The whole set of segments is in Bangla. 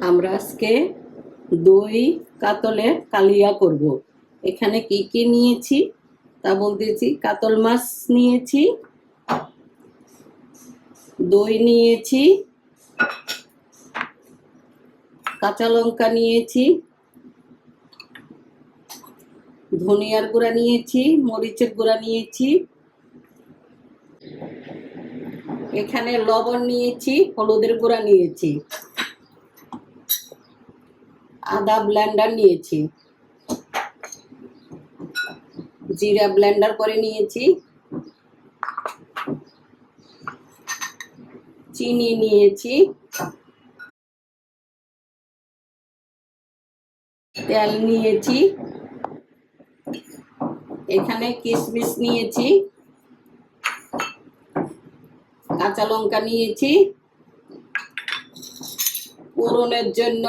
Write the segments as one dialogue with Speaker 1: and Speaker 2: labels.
Speaker 1: আমরা আজকে দই কাতলের কালিয়া করব। এখানে কি কি নিয়েছি তা বলতেছি। কাতল মাছ নিয়েছি, দই নিয়েছি, কাঁচা লঙ্কা নিয়েছি, ধনিয়ার গুঁড়া নিয়েছি, মরিচের গুঁড়া নিয়েছি, এখানে লবণ নিয়েছি, হলুদের গুঁড়া নিয়েছি, আদা ব্লেন্ডার নিয়েছি, জিরা ব্লেন্ডার করে নিয়েছি, চিনি নিয়েছি, তেল নিয়েছি, এখানে কিশমিশ নিয়েছি, কাঁচা লঙ্কা নিয়েছি, ফোড়নের জন্য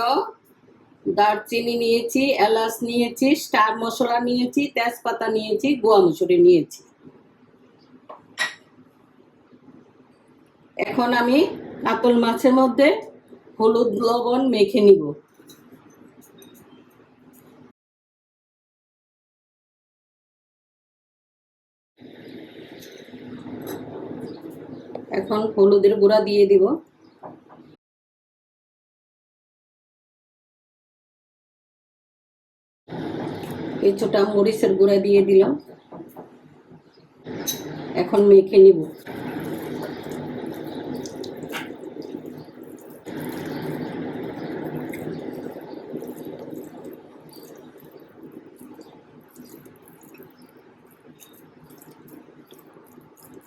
Speaker 1: দারচিনি নিয়েছি, এলাচ নিয়েছি, স্টার মশলা নিয়েছি, তেজপাতা নিয়েছি, গোয়া মসুরি নিয়েছি। এখন আমি কাতল মাছের মধ্যে হলুদ লবণ মেখে নিব। এখন হলুদের গুঁড়া দিয়ে দিব, কিছুটা মরিচের গুঁড়া দিয়ে দিলাম। এখন মেখে নিব।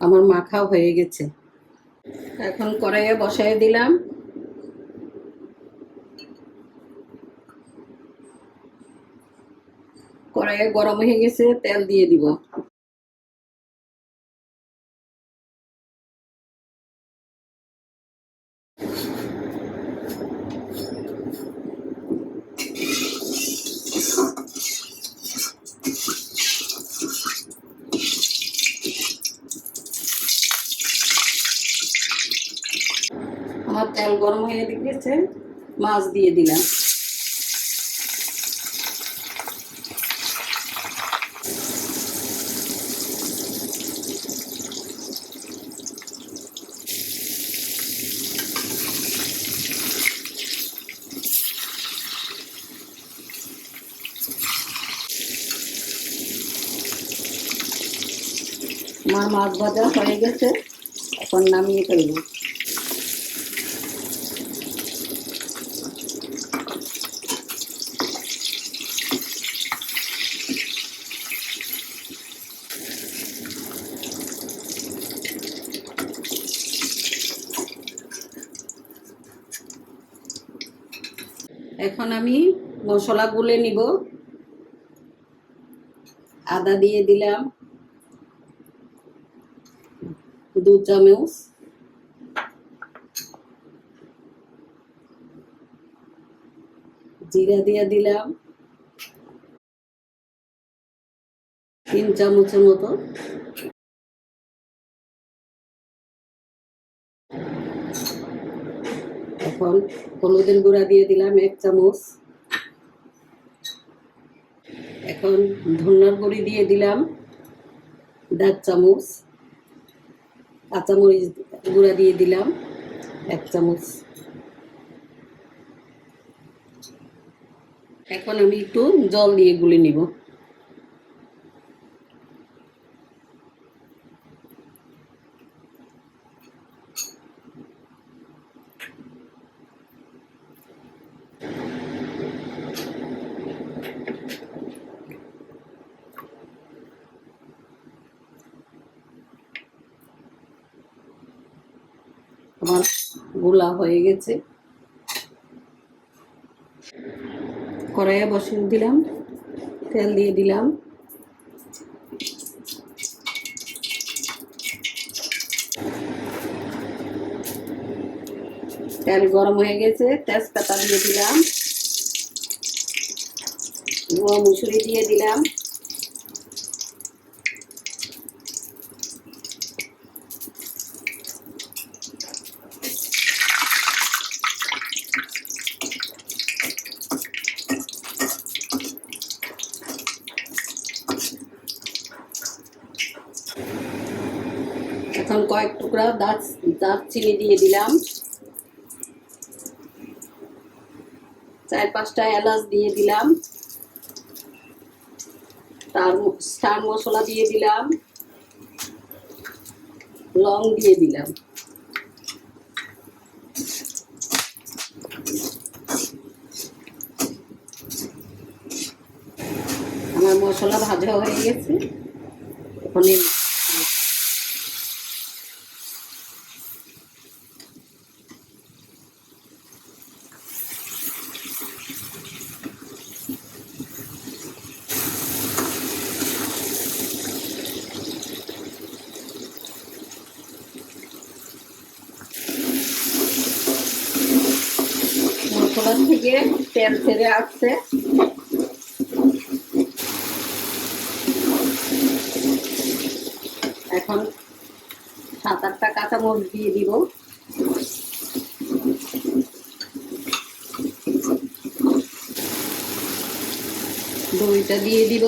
Speaker 1: আমার মাখা হয়ে গেছে। এখন কড়াইয়ে বসায় দিলাম। কড়াইয়ে গরম হয়ে গেছে, তেল দিয়ে দিব। আমার তেল গরম হয়ে গেছে, মাছ দিয়ে দিলাম। আমার মাছ ভাজা হয়ে গেছে, এখন নামিয়ে ফেলব। এখন আমি মশলা গুলে নিব। আদা দিয়ে দিলাম 2 চামচ, জিরা দিয়ে দিলাম 3 চামচের মতো, এখন হলুদের গুঁড়া দিয়ে দিলাম 1 চামচ, এখন ধনিয়ার গুঁড়ি দিয়ে দিলাম 1.5 চামচ, কাঁচামরিচ গুঁড়া দিয়ে দিলাম 1 চামচ। এখন আমি একটু জল দিয়ে গুলে নিব। আমার গোলা হয়ে গেছে। কড়াইয়ে বসিয়ে দিলাম, তেল দিয়ে দিলাম, তেল গরম হয়ে গেছে, তেজপাতা দিয়ে দিলাম, গোয়া মসুরি দিয়ে দিলাম, এখন কয়েক টুকরা দারচিনি দিয়ে দিলাম, 4-5টা এলাচ দিয়ে দিলাম, তার স্টার মশলা দিয়ে দিলাম, লং দিয়ে দিলাম। আমার মশলা ভাজা হয়ে গেছে। এখন মশলা থেকে তেল ছেড়ে আসছে। এখন 7-8টা কাঁচামরিচ দিয়ে দিব। দইটা দিয়ে দিব।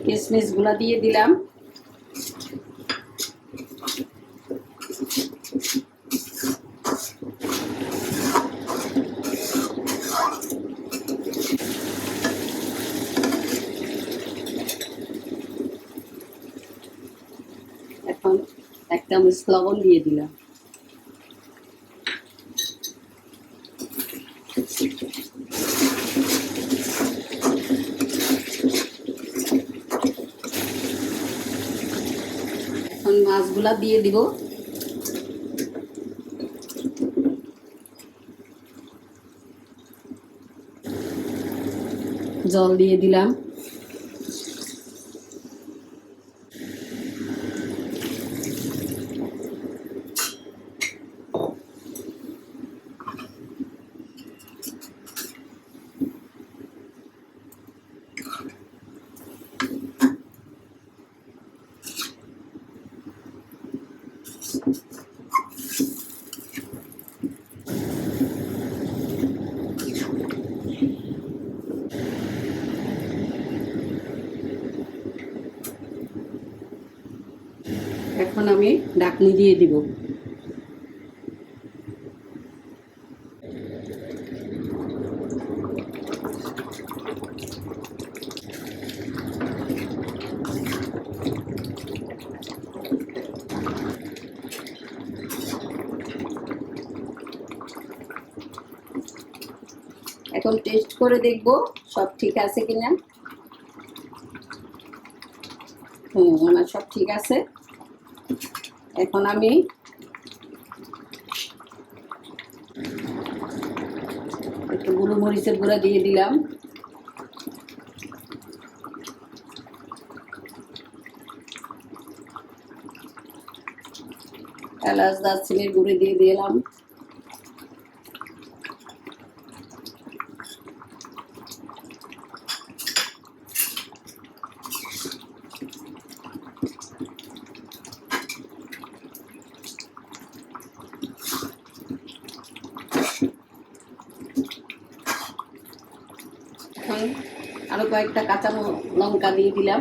Speaker 1: কিশমিশ গুলা দিয়ে দিলাম। এখন 1 চামচ লবণ দিয়ে দিলাম। এখন মাছগুলা দিয়ে দিব। জল দিয়ে দিলাম। এখন আমি ঢাকনি দিয়ে দিব। এখন টেস্ট করে দেখব সব ঠিক আছে কিনা। আমার সব ঠিক আছে। এখন আমি একটু গোলমরিচের গুঁড়া দিয়ে দিলাম। এলাচ দারচিনির গুঁড়ো দিয়ে দিলাম। এখন আরো কয়েকটা কাঁচা লঙ্কা দিয়ে দিলাম।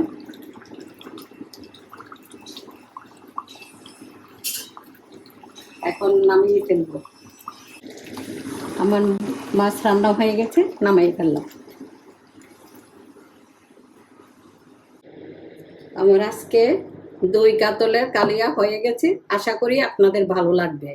Speaker 1: এখন নামিয়ে ফেলবো। আমার মাছ রান্না হয়ে গেছে, নামিয়ে ফেললাম। আমার আজকে দই কাতলের কালিয়া হয়ে গেছে। আশা করি আপনাদের ভালো লাগবে।